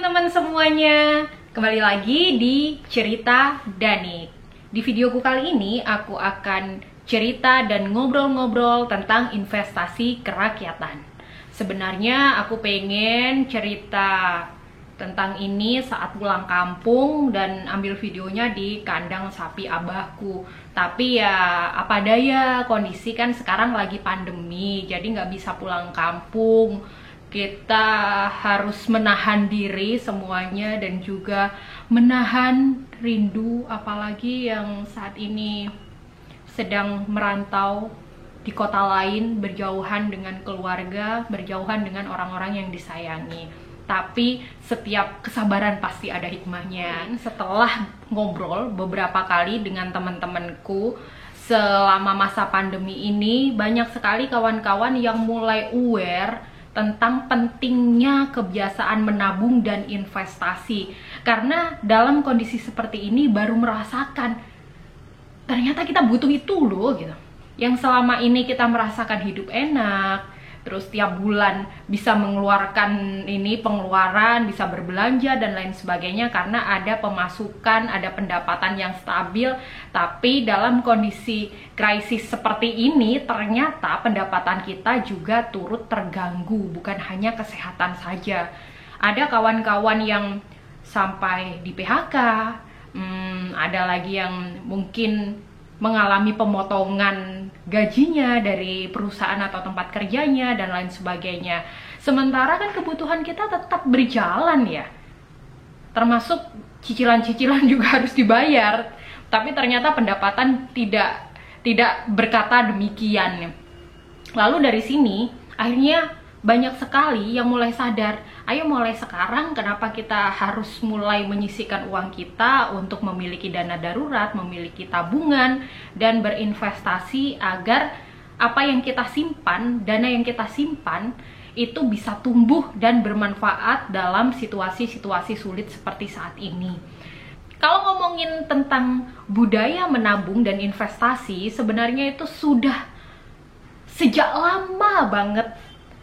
teman-teman semuanya, kembali lagi di Cerita Danik. Di videoku kali ini aku akan cerita dan ngobrol-ngobrol tentang investasi kerakyatan. Sebenarnya aku pengen cerita tentang ini saat pulang kampung dan ambil videonya di kandang sapi abahku. Tapi ya apa daya, kondisi kan sekarang lagi pandemi, jadi nggak bisa pulang kampung. Kita harus menahan diri semuanya dan juga menahan rindu, apalagi yang saat ini sedang merantau di kota lain, berjauhan dengan keluarga, berjauhan dengan orang-orang yang disayangi. Tapi setiap kesabaran pasti ada hikmahnya. Setelah ngobrol beberapa kali dengan teman-temanku selama masa pandemi ini, banyak sekali kawan-kawan yang mulai aware tentang pentingnya kebiasaan menabung dan investasi. Karena dalam kondisi seperti ini baru merasakan ternyata kita butuh itu loh gitu. Yang selama ini kita merasakan hidup enak, terus tiap bulan bisa mengeluarkan pengeluaran, bisa berbelanja dan lain sebagainya karena ada pemasukan, ada pendapatan yang stabil. Tapi dalam kondisi krisis seperti ini ternyata pendapatan kita juga turut terganggu, bukan hanya kesehatan saja. Ada kawan-kawan yang sampai di PHK, ada lagi yang mungkin mengalami pemotongan gajinya dari perusahaan atau tempat kerjanya dan lain sebagainya. Sementara kan kebutuhan kita tetap berjalan ya, termasuk cicilan-cicilan juga harus dibayar. Tapi ternyata pendapatan tidak berkata demikian. Lalu dari sini akhirnya banyak sekali yang mulai sadar, ayo mulai sekarang kenapa kita harus mulai menyisihkan uang kita untuk memiliki dana darurat, memiliki tabungan, dan berinvestasi agar apa yang kita simpan, dana yang kita simpan, itu bisa tumbuh dan bermanfaat dalam situasi-situasi sulit seperti saat ini. Kalau ngomongin tentang budaya menabung dan investasi, sebenarnya itu sudah sejak lama banget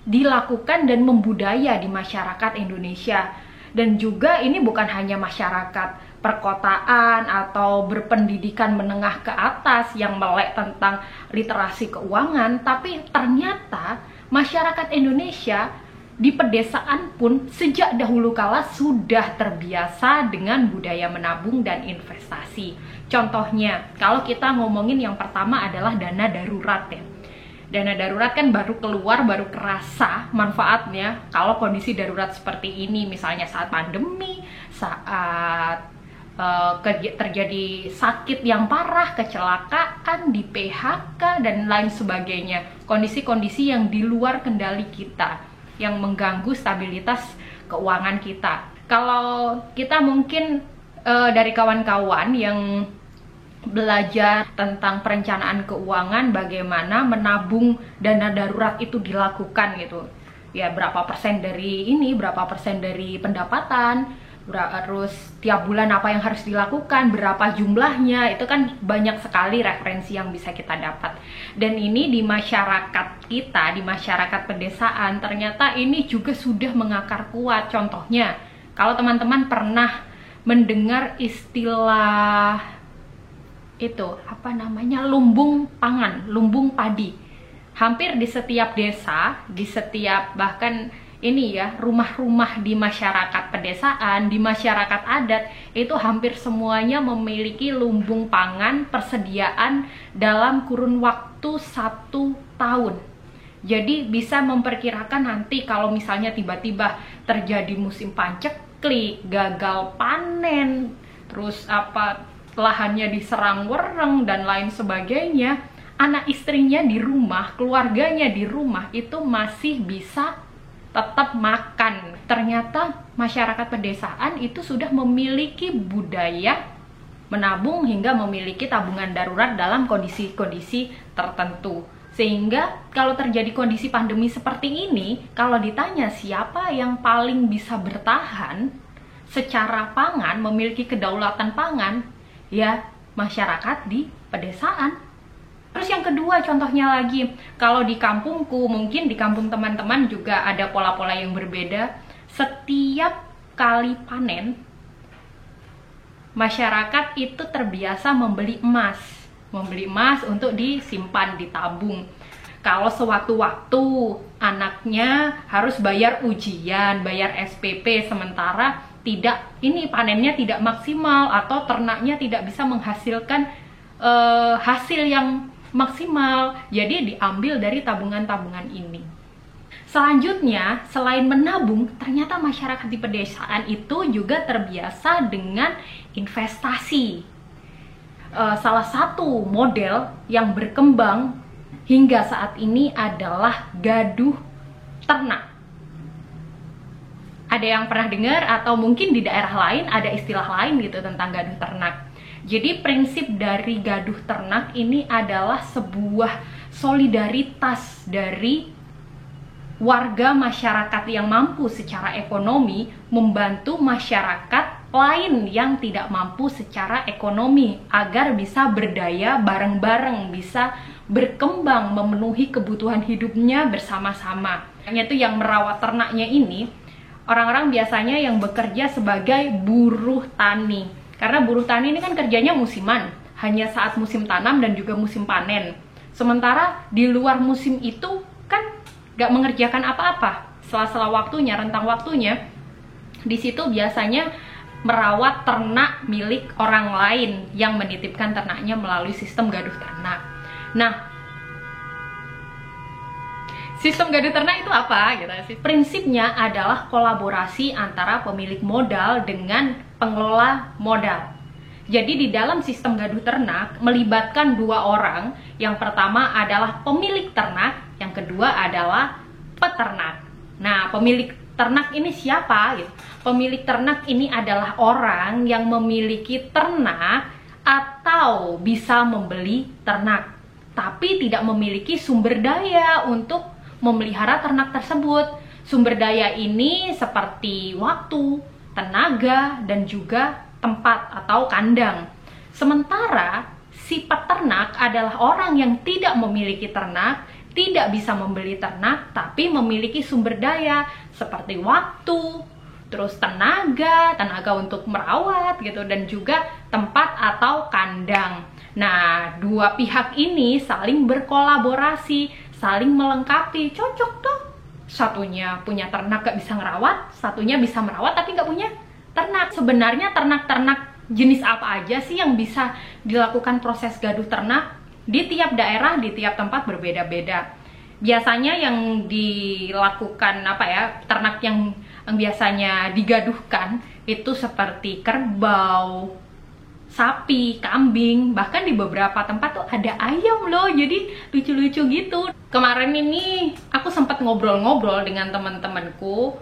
dilakukan dan membudaya di masyarakat Indonesia. Dan juga ini bukan hanya masyarakat perkotaan atau berpendidikan menengah ke atas yang melek tentang literasi keuangan, tapi ternyata masyarakat Indonesia di pedesaan pun sejak dahulu kala sudah terbiasa dengan budaya menabung dan investasi. Contohnya, kalau kita ngomongin yang pertama adalah dana darurat ya. Dana darurat kan baru keluar, baru kerasa manfaatnya kalau kondisi darurat seperti ini. Misalnya saat pandemi, saat terjadi sakit yang parah, kecelakaan, di PHK, dan lain sebagainya. Kondisi-kondisi yang di luar kendali kita, yang mengganggu stabilitas keuangan kita. Kalau kita mungkin dari kawan-kawan yang belajar tentang perencanaan keuangan, bagaimana menabung dana darurat itu dilakukan gitu ya, berapa persen dari ini, berapa persen dari pendapatan, terus tiap bulan apa yang harus dilakukan, berapa jumlahnya, itu kan banyak sekali referensi yang bisa kita dapat. Dan ini di masyarakat kita, di masyarakat pedesaan, ternyata ini juga sudah mengakar kuat. Contohnya, kalau teman-teman pernah mendengar istilah itu lumbung pangan, lumbung padi. Hampir di setiap desa, di setiap bahkan ini ya, rumah-rumah di masyarakat pedesaan, di masyarakat adat, itu hampir semuanya memiliki lumbung pangan persediaan dalam kurun waktu 1 tahun. Jadi bisa memperkirakan nanti kalau misalnya tiba-tiba terjadi musim panceklik, gagal panen, terus lahannya diserang wereng dan lain sebagainya, anak istrinya di rumah, keluarganya di rumah itu masih bisa tetap makan. Ternyata masyarakat pedesaan itu sudah memiliki budaya menabung hingga memiliki tabungan darurat dalam kondisi-kondisi tertentu. Sehingga kalau terjadi kondisi pandemi seperti ini, kalau ditanya siapa yang paling bisa bertahan secara pangan, memiliki kedaulatan pangan, ya masyarakat di pedesaan. Terus yang kedua, contohnya lagi, kalau di kampungku, mungkin di kampung teman-teman juga ada pola-pola yang berbeda. Setiap kali panen, masyarakat itu terbiasa membeli emas untuk disimpan, ditabung. Kalau sewaktu-waktu anaknya harus bayar ujian, bayar SPP, sementara panennya tidak maksimal atau ternaknya tidak bisa menghasilkan hasil yang maksimal, jadi diambil dari tabungan-tabungan ini. Selanjutnya, selain menabung, ternyata masyarakat di pedesaan itu juga terbiasa dengan investasi. Salah satu model yang berkembang hingga saat ini adalah gaduh ternak. Ada yang pernah dengar atau mungkin di daerah lain ada istilah lain gitu tentang gaduh ternak. Jadi prinsip dari gaduh ternak ini adalah sebuah solidaritas dari warga masyarakat yang mampu secara ekonomi membantu masyarakat lain yang tidak mampu secara ekonomi agar bisa berdaya bareng-bareng, bisa berkembang memenuhi kebutuhan hidupnya bersama-sama. Yaitu yang merawat ternaknya ini orang-orang biasanya yang bekerja sebagai buruh tani. Karena buruh tani ini kan kerjanya musiman, hanya saat musim tanam dan juga musim panen. Sementara di luar musim itu kan gak mengerjakan apa-apa. Sela-sela waktunya, rentang waktunya, di situ biasanya merawat ternak milik orang lain yang menitipkan ternaknya melalui sistem gaduh ternak. Nah, sistem gaduh ternak itu apa? Gitu. Prinsipnya adalah kolaborasi antara pemilik modal dengan pengelola modal. Jadi di dalam sistem gaduh ternak melibatkan dua orang. Yang pertama adalah pemilik ternak, yang kedua adalah peternak. Nah, pemilik ternak ini siapa? Pemilik ternak ini adalah orang yang memiliki ternak atau bisa membeli ternak, tapi tidak memiliki sumber daya untuk memelihara ternak tersebut. Sumber daya ini seperti waktu, tenaga, dan juga tempat atau kandang. Sementara si peternak adalah orang yang tidak memiliki ternak, tidak bisa membeli ternak, tapi memiliki sumber daya seperti waktu, terus tenaga untuk merawat gitu, dan juga tempat atau kandang. Nah, dua pihak ini saling berkolaborasi, saling melengkapi, cocok tuh. Satunya punya ternak gak bisa ngerawat, satunya bisa merawat tapi gak punya ternak. Sebenarnya ternak-ternak jenis apa aja sih yang bisa dilakukan proses gaduh ternak? Di tiap daerah, di tiap tempat berbeda-beda. Biasanya yang dilakukan ternak yang biasanya digaduhkan itu seperti kerbau, sapi, kambing, bahkan di beberapa tempat tuh ada ayam loh, jadi lucu-lucu gitu. Kemarin ini aku sempat ngobrol-ngobrol dengan teman-temanku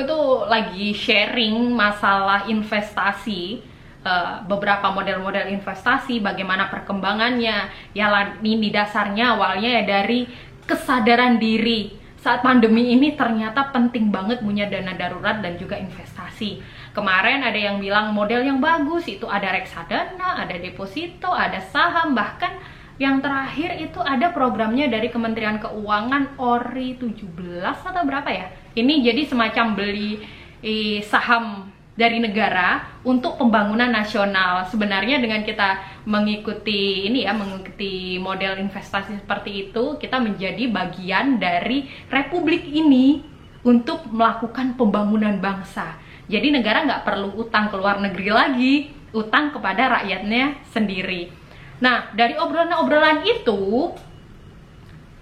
itu lagi sharing masalah investasi, beberapa model-model investasi, bagaimana perkembangannya. Ya, ini dasarnya awalnya ya dari kesadaran diri. Saat pandemi ini ternyata penting banget punya dana darurat dan juga investasi. Kemarin ada yang bilang model yang bagus itu ada reksadana, ada deposito, ada saham, bahkan yang terakhir itu ada programnya dari Kementerian Keuangan ORI 17 atau berapa ya. Ini jadi semacam beli saham dari negara untuk pembangunan nasional. Sebenarnya dengan kita mengikuti mengikuti model investasi seperti itu, kita menjadi bagian dari republik ini untuk melakukan pembangunan bangsa. Jadi negara nggak perlu utang ke luar negeri lagi, utang kepada rakyatnya sendiri. Nah, dari obrolan-obrolan itu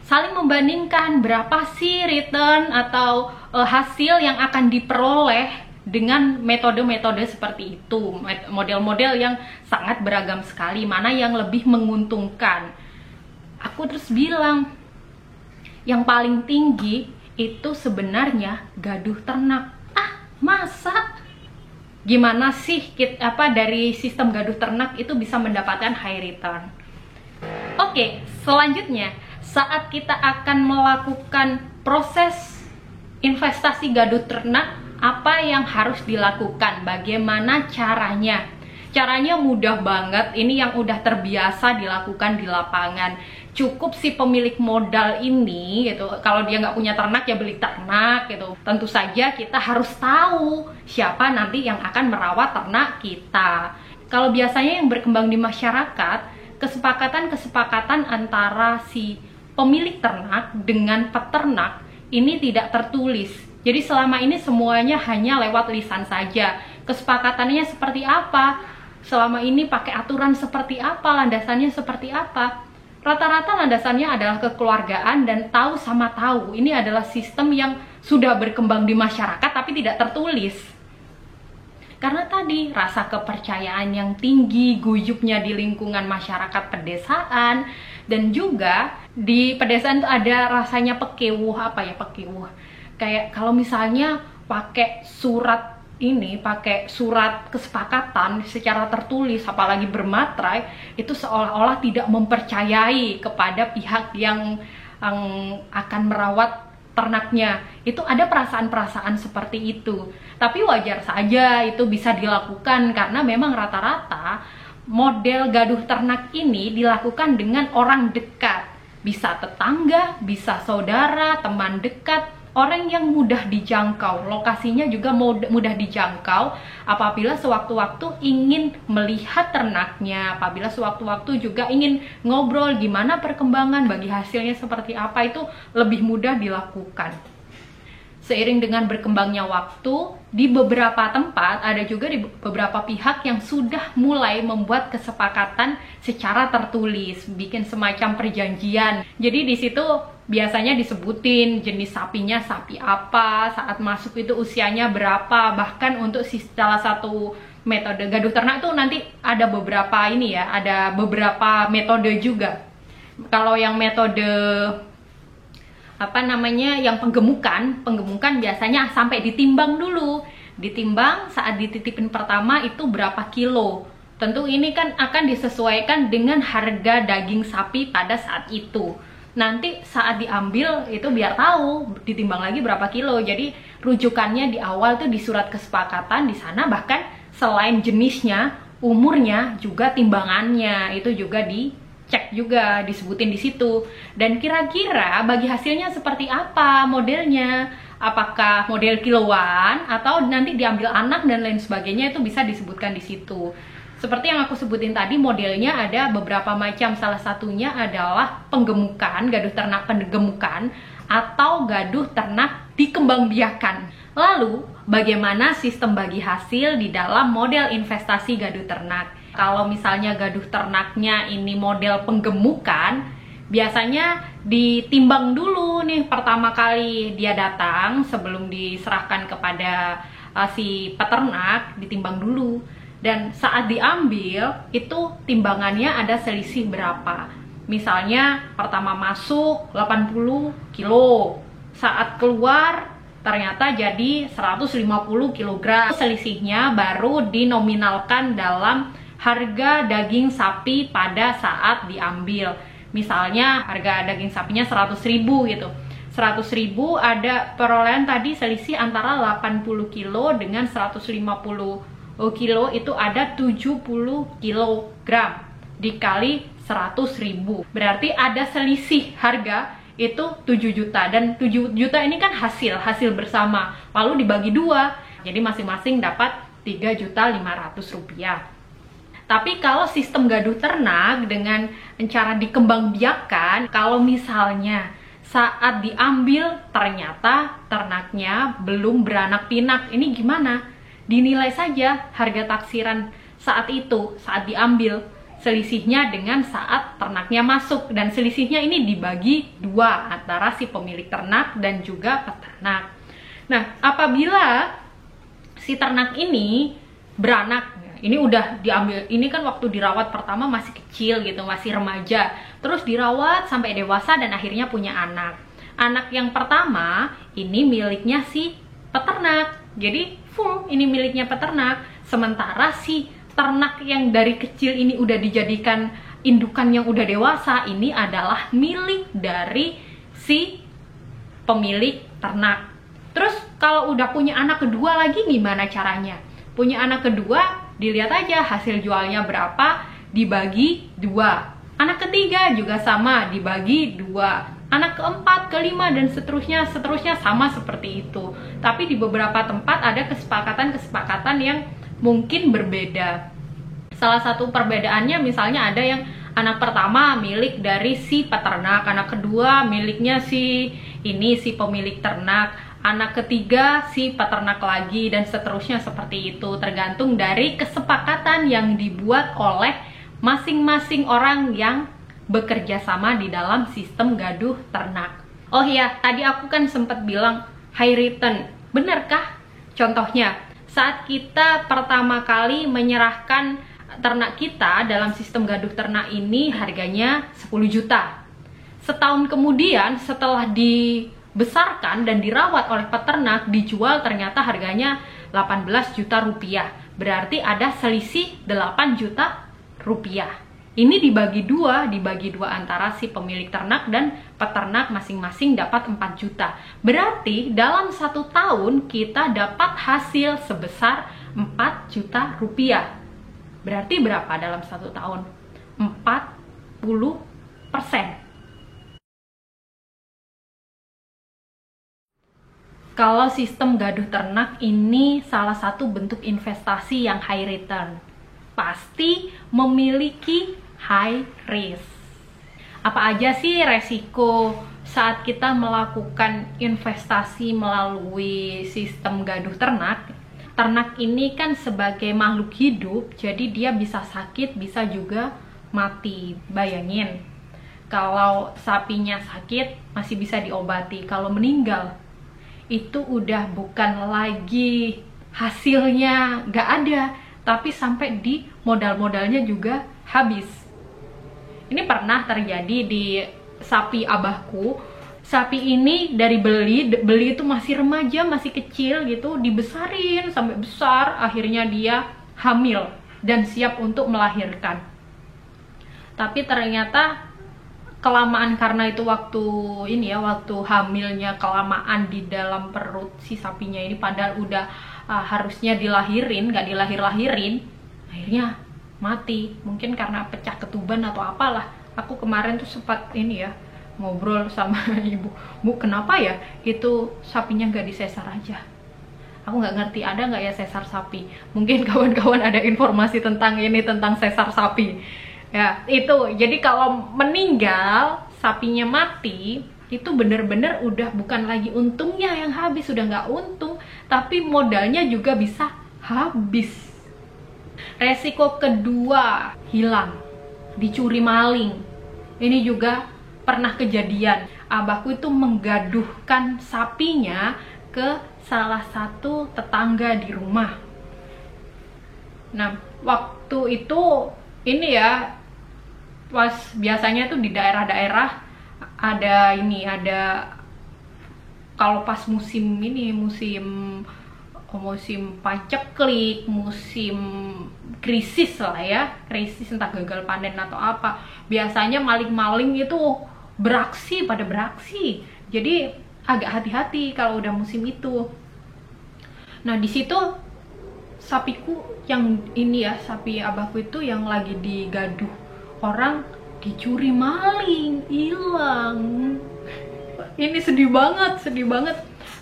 saling membandingkan berapa sih return atau hasil yang akan diperoleh dengan metode-metode seperti itu, model-model yang sangat beragam sekali, mana yang lebih menguntungkan. Aku terus bilang, yang paling tinggi itu sebenarnya gaduh ternak. Masa? Gimana sih dari sistem gaduh ternak itu bisa mendapatkan high return? Oke, selanjutnya saat kita akan melakukan proses investasi gaduh ternak, apa yang harus dilakukan? Bagaimana caranya? Caranya mudah banget, ini yang udah terbiasa dilakukan di lapangan. cukup si pemilik modal ini gitu, kalau dia nggak punya ternak ya beli ternak gitu. Tentu saja kita harus tahu siapa nanti yang akan merawat ternak kita. Kalau biasanya yang berkembang di masyarakat, kesepakatan antara si pemilik ternak dengan peternak ini tidak tertulis. Jadi selama ini semuanya hanya lewat lisan saja. Kesepakatannya seperti apa, selama ini pakai aturan seperti apa, landasannya seperti apa. Rata-rata landasannya adalah kekeluargaan dan tahu sama tahu. Ini adalah sistem yang sudah berkembang di masyarakat tapi tidak tertulis. Karena tadi rasa kepercayaan yang tinggi, guyupnya di lingkungan masyarakat pedesaan, dan juga di pedesaan itu ada rasanya pekewuh, pekewuh. Kayak kalau misalnya pakai surat kesepakatan secara tertulis, apalagi bermaterai, itu seolah-olah tidak mempercayai kepada pihak yang akan merawat ternaknya. Itu ada perasaan-perasaan seperti itu. Tapi wajar saja itu bisa dilakukan karena memang rata-rata model gaduh ternak ini dilakukan dengan orang dekat. Bisa tetangga, bisa saudara, teman dekat, orang yang mudah dijangkau, lokasinya juga mudah dijangkau apabila sewaktu-waktu ingin melihat ternaknya, apabila sewaktu-waktu juga ingin ngobrol gimana perkembangan, bagi hasilnya seperti apa, itu lebih mudah dilakukan. Seiring dengan berkembangnya waktu, di beberapa tempat ada juga di beberapa pihak yang sudah mulai membuat kesepakatan secara tertulis, bikin semacam perjanjian. Jadi di situ biasanya disebutin jenis sapinya sapi apa, saat masuk itu usianya berapa, bahkan untuk salah satu metode gaduh ternak tuh nanti ada beberapa ada beberapa metode juga. Kalau yang metode yang penggemukan biasanya sampai ditimbang dulu. Ditimbang saat dititipin pertama itu berapa kilo. Tentu ini kan akan disesuaikan dengan harga daging sapi pada saat itu. Nanti saat diambil itu biar tahu ditimbang lagi berapa kilo. Jadi rujukannya di awal tuh di surat kesepakatan, di sana bahkan selain jenisnya, umurnya juga timbangannya itu juga dicek juga, disebutin di situ. Dan kira-kira bagi hasilnya seperti apa modelnya? Apakah model kiloan atau nanti diambil anak dan lain sebagainya, itu bisa disebutkan di situ. Seperti yang aku sebutin tadi, modelnya ada beberapa macam. Salah satunya adalah penggemukan, gaduh ternak penggemukan, atau gaduh ternak dikembangbiakan. Lalu, bagaimana sistem bagi hasil di dalam model investasi gaduh ternak? Kalau misalnya gaduh ternaknya ini model penggemukan, biasanya ditimbang dulu nih pertama kali dia datang, sebelum diserahkan kepada si peternak, ditimbang dulu. Dan saat diambil itu timbangannya ada selisih berapa. Misalnya pertama masuk 80 kilo, saat keluar ternyata jadi 150 kg. Selisihnya baru dinominalkan dalam harga daging sapi pada saat diambil. Misalnya harga daging sapinya 100.000 gitu. 100.000 ada perolehan tadi selisih antara 80 kilo dengan 150 kilo, itu ada 70 kilogram dikali 100.000. Berarti ada selisih harga itu 7 juta. Dan 7 juta ini kan hasil bersama. Lalu dibagi 2. Jadi masing-masing dapat 3.500.000 rupiah. Tapi kalau sistem gaduh ternak dengan cara dikembangbiakan, kalau misalnya saat diambil ternyata ternaknya belum beranak pinak, ini gimana? Dinilai saja harga taksiran saat itu, saat diambil, selisihnya dengan saat ternaknya masuk, dan selisihnya ini dibagi 2 antara si pemilik ternak dan juga peternak. Nah, apabila si ternak ini beranak, ini udah diambil, ini kan waktu dirawat pertama masih kecil gitu, masih remaja, terus dirawat sampai dewasa dan akhirnya punya anak. Anak yang pertama ini miliknya si peternak, jadi full ini miliknya peternak. Sementara si ternak yang dari kecil ini udah dijadikan indukan yang udah dewasa, ini adalah milik dari si pemilik ternak. Terus kalau udah punya anak kedua lagi gimana caranya? Punya anak kedua, dilihat aja hasil jualnya berapa, dibagi 2. Anak ketiga juga sama, dibagi 2. Anak keempat, kelima, dan seterusnya sama seperti itu. Tapi di beberapa tempat ada kesepakatan-kesepakatan yang mungkin berbeda. Salah satu perbedaannya misalnya ada yang anak pertama milik dari si peternak, anak kedua miliknya si pemilik ternak, anak ketiga si peternak lagi, dan seterusnya seperti itu. Tergantung dari kesepakatan yang dibuat oleh masing-masing orang yang bekerja sama di dalam sistem gaduh ternak. Oh iya, tadi aku kan sempat bilang high return. Benarkah? Contohnya, saat kita pertama kali menyerahkan ternak kita dalam sistem gaduh ternak ini harganya 10 juta. Setahun kemudian setelah dibesarkan dan dirawat oleh peternak, dijual ternyata harganya 18 juta rupiah. Berarti ada selisih 8 juta rupiah. Ini dibagi dua antara si pemilik ternak dan peternak, masing-masing dapat 4 juta. Berarti dalam 1 tahun kita dapat hasil sebesar 4 juta rupiah. Berarti berapa dalam 1 tahun? 40%. Kalau sistem gaduh ternak ini salah satu bentuk investasi yang high return, pasti memiliki high risk. Apa aja sih resiko saat kita melakukan investasi melalui sistem gaduh ternak? Ternak ini kan sebagai makhluk hidup, jadi dia bisa sakit, bisa juga mati. Bayangin, kalau sapinya sakit masih bisa diobati, kalau meninggal itu udah bukan lagi hasilnya nggak ada, tapi sampai di modal-modalnya juga habis. Ini pernah terjadi di sapi abahku. Sapi ini dari beli itu masih remaja, masih kecil gitu, dibesarin sampai besar, akhirnya dia hamil dan siap untuk melahirkan. Tapi ternyata kelamaan, karena itu waktu hamilnya kelamaan di dalam perut si sapinya ini, padahal udah harusnya dilahirin, nggak dilahir-lahirin, akhirnya mati. Mungkin karena pecah ketuban atau apalah. Aku kemarin tuh sempat ngobrol sama ibu, Bu, kenapa ya itu sapinya nggak disesar aja? Aku nggak ngerti, ada nggak ya sesar sapi? Mungkin kawan-kawan ada informasi tentang sesar sapi. Ya, itu. Jadi kalau meninggal, sapinya mati, itu bener-bener udah bukan lagi untungnya yang habis, udah nggak untung, tapi modalnya juga bisa habis. Resiko kedua, hilang, dicuri maling. Ini juga pernah kejadian. Abahku itu menggaduhkan sapinya ke salah satu tetangga di rumah. Nah, waktu itu pas biasanya tuh di daerah-daerah ada kalau pas musim paceklik, musim krisis lah ya, krisis entah gagal panen atau apa, biasanya maling-maling itu pada beraksi. Jadi agak hati-hati kalau udah musim itu. Nah, di situ sapiku yang sapi abahku itu yang lagi digaduh orang, dicuri maling, hilang. Ini sedih banget.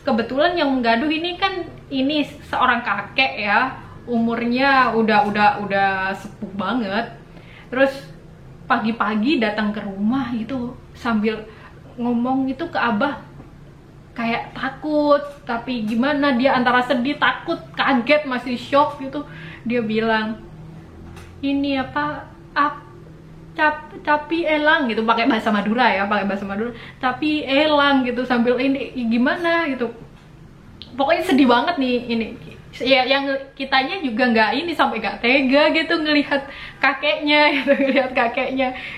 Kebetulan yang menggaduh ini seorang kakek ya, umurnya udah sepuh banget. Terus pagi-pagi datang ke rumah itu sambil ngomong itu ke abah, kayak takut, tapi gimana, dia antara sedih, takut, kaget, masih shock gitu. Dia bilang, ini capi elang gitu, pakai bahasa Madura, tapi elang gitu, sambil ini gimana gitu. Pokoknya sedih banget nih ini. Ya, yang kitanya juga sampai nggak tega gitu ngelihat kakeknya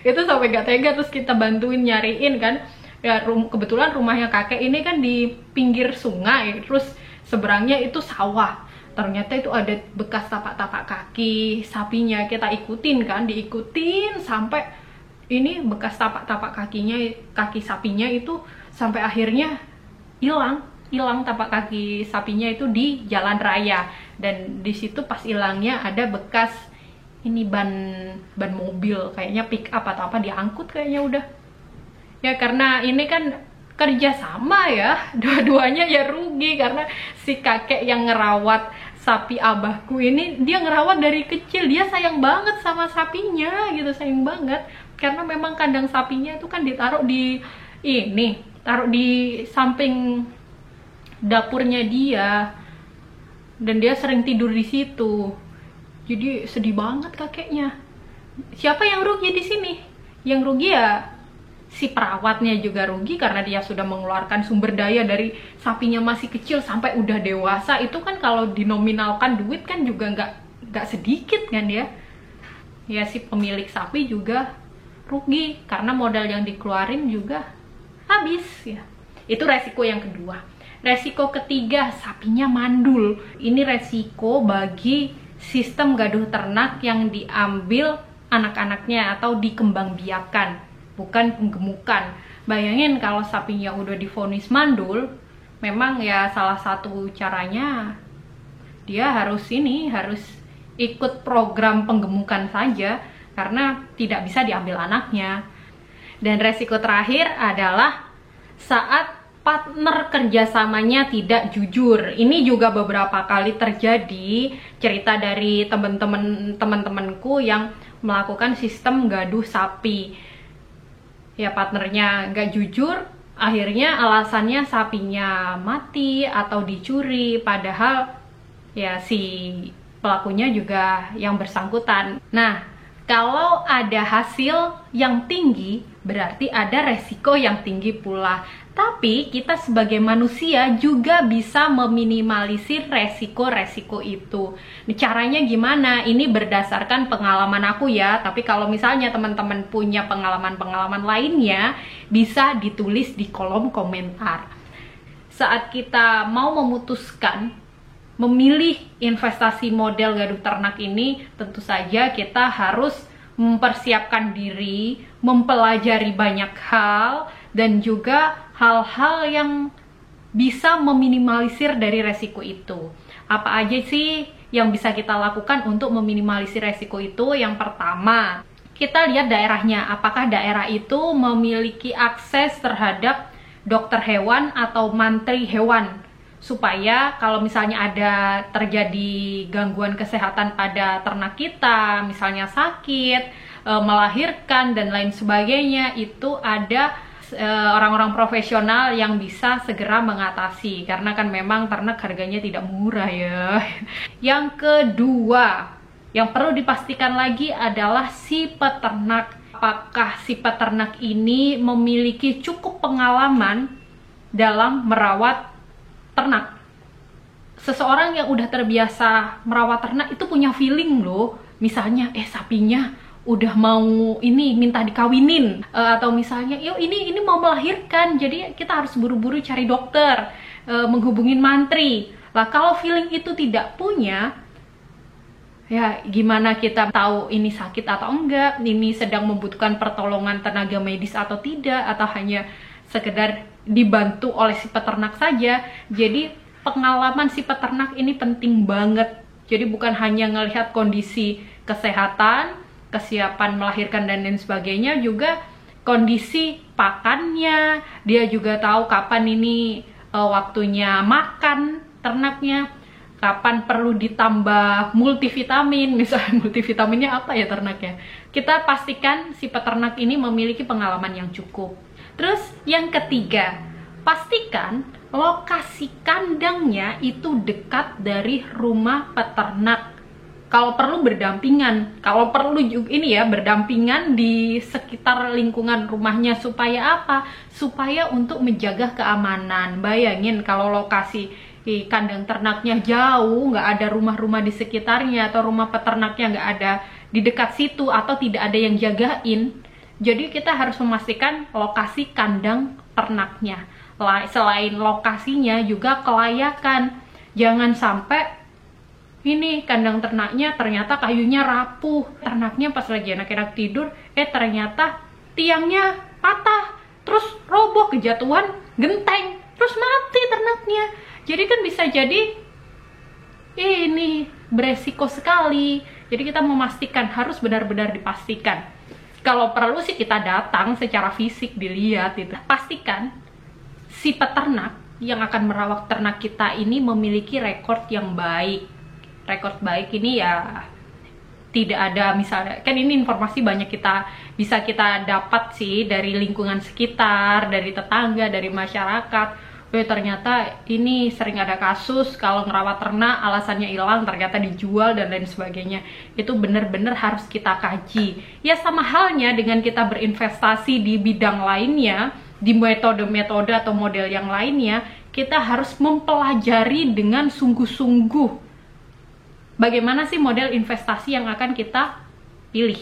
itu sampai nggak tega. Terus kita bantuin nyariin kan ya, kebetulan rumahnya kakek ini kan di pinggir sungai, terus seberangnya itu sawah. Ternyata itu ada bekas tapak-tapak kaki sapinya. Kita diikutin sampai ini bekas tapak-tapak kaki sapinya itu, sampai akhirnya hilang tapak kaki sapinya itu di jalan raya. Dan di situ pas hilangnya ada bekas ini ban mobil, kayaknya pick up atau apa, diangkut kayaknya udah. Ya karena ini kan kerja sama ya, dua-duanya ya rugi, karena si kakek yang ngerawat sapi abahku ini, dia ngerawat dari kecil, dia sayang banget sama sapinya gitu, sayang banget. Karena memang kandang sapinya itu kan ditaruh di taruh di samping dapurnya dia, dan dia sering tidur di situ. Jadi sedih banget kakeknya. Siapa yang rugi di sini? Yang rugi ya si perawatnya juga rugi, karena dia sudah mengeluarkan sumber daya dari sapinya masih kecil sampai udah dewasa. Itu kan kalau dinominalkan duit kan juga nggak sedikit kan ya. Ya si pemilik sapi juga rugi karena modal yang dikeluarin juga habis ya. Itu resiko yang kedua. Resiko ketiga, sapinya mandul. Ini resiko bagi sistem gaduh ternak yang diambil anak-anaknya atau dikembangbiakan, bukan penggemukan. Bayangin kalau sapinya udah divonis mandul, memang ya salah satu caranya dia harus ikut program penggemukan saja, karena tidak bisa diambil anaknya. Dan resiko terakhir adalah saat partner kerjasamanya tidak jujur. Ini juga beberapa kali terjadi, cerita dari teman-temanku yang melakukan sistem gaduh sapi. Ya partnernya nggak jujur, akhirnya alasannya sapinya mati atau dicuri, padahal ya si pelakunya juga yang bersangkutan. Nah, kalau ada hasil yang tinggi, berarti ada resiko yang tinggi pula. Tapi kita sebagai manusia juga bisa meminimalisir resiko-resiko itu. Caranya gimana? Ini berdasarkan pengalaman aku ya. Tapi kalau misalnya teman-teman punya pengalaman-pengalaman lainnya, bisa ditulis di kolom komentar. Saat kita mau memutuskan memilih investasi model gaduh ternak ini, tentu saja kita harus mempersiapkan diri, mempelajari banyak hal, dan juga hal-hal yang bisa meminimalisir dari resiko itu. Apa aja sih yang bisa kita lakukan untuk meminimalisir resiko itu? Yang pertama, kita lihat daerahnya. Apakah daerah itu memiliki akses terhadap dokter hewan atau mantri hewan, supaya kalau misalnya ada terjadi gangguan kesehatan pada ternak kita, misalnya sakit, melahirkan, dan lain sebagainya, itu ada orang-orang profesional yang bisa segera mengatasi, karena kan memang ternak harganya tidak murah ya. Yang kedua, yang perlu dipastikan lagi adalah si peternak. Apakah si peternak ini memiliki cukup pengalaman dalam merawat ternak? Seseorang yang udah terbiasa merawat ternak itu punya feeling loh. Misalnya sapinya udah mau minta dikawinin, atau misalnya yuk ini mau melahirkan, jadi kita harus buru-buru cari dokter, menghubungin mantri. Lah kalau feeling itu tidak punya, ya gimana kita tahu ini sakit atau enggak, ini sedang membutuhkan pertolongan tenaga medis atau tidak, atau hanya sekedar dibantu oleh si peternak saja. Jadi pengalaman si peternak ini penting banget. Jadi bukan hanya ngelihat kondisi kesehatan, kesiapan melahirkan dan lain sebagainya, juga kondisi pakannya, dia juga tahu kapan ini waktunya makan ternaknya, kapan perlu ditambah multivitamin, misalnya multivitaminnya apa ya ternaknya. Kita pastikan si peternak ini memiliki pengalaman yang cukup. Terus yang ketiga, pastikan lokasi kandangnya itu dekat dari rumah peternak. Kalau perlu berdampingan, kalau perlu juga berdampingan di sekitar lingkungan rumahnya. Supaya apa? Supaya untuk menjaga keamanan. Bayangin kalau lokasi kandang ternaknya jauh, nggak ada rumah-rumah di sekitarnya, atau rumah peternaknya nggak ada di dekat situ, atau tidak ada yang jagain. Jadi kita harus memastikan lokasi kandang ternaknya. Selain lokasinya juga kelayakan. Jangan sampai kandang ternaknya ternyata kayunya rapuh, ternaknya pas lagi enak-enak tidur, ternyata tiangnya patah, terus roboh, kejatuhan genteng, terus mati ternaknya. Jadi kan bisa jadi ini beresiko sekali. Jadi kita memastikan, harus benar-benar dipastikan. Kalau perlu sih kita datang secara fisik dilihat gitu. Pastikan si peternak yang akan merawat ternak kita ini memiliki rekor yang baik. Rekor baik ini ya tidak ada, misalnya kan ini informasi banyak bisa kita dapat sih dari lingkungan sekitar, dari tetangga, dari masyarakat. Ternyata ini sering ada kasus kalau ngerawat ternak alasannya hilang, ternyata dijual dan lain sebagainya. Itu benar-benar harus kita kaji. Ya sama halnya dengan kita berinvestasi di bidang lainnya, di metode-metode atau model yang lainnya, kita harus mempelajari dengan sungguh-sungguh bagaimana sih model investasi yang akan kita pilih.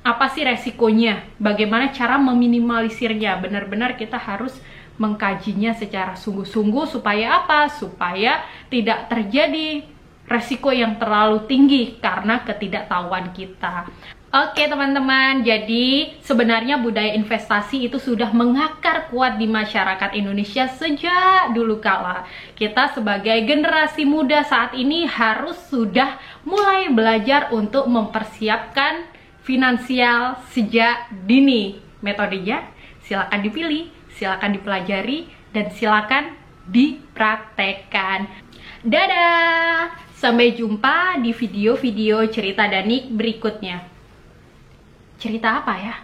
Apa sih resikonya? Bagaimana cara meminimalisirnya? Benar-benar kita harus mengkajinya secara sungguh-sungguh supaya apa? Supaya tidak terjadi resiko yang terlalu tinggi karena ketidaktahuan kita. Oke teman-teman, jadi sebenarnya budaya investasi itu sudah mengakar kuat di masyarakat Indonesia sejak dulu kala. Kita sebagai generasi muda saat ini harus sudah mulai belajar untuk mempersiapkan finansial sejak dini. Metodenya silakan dipilih, silakan dipelajari, dan silakan dipraktekkan. Dadah! Sampai jumpa di video-video cerita Danik berikutnya. Cerita apa ya?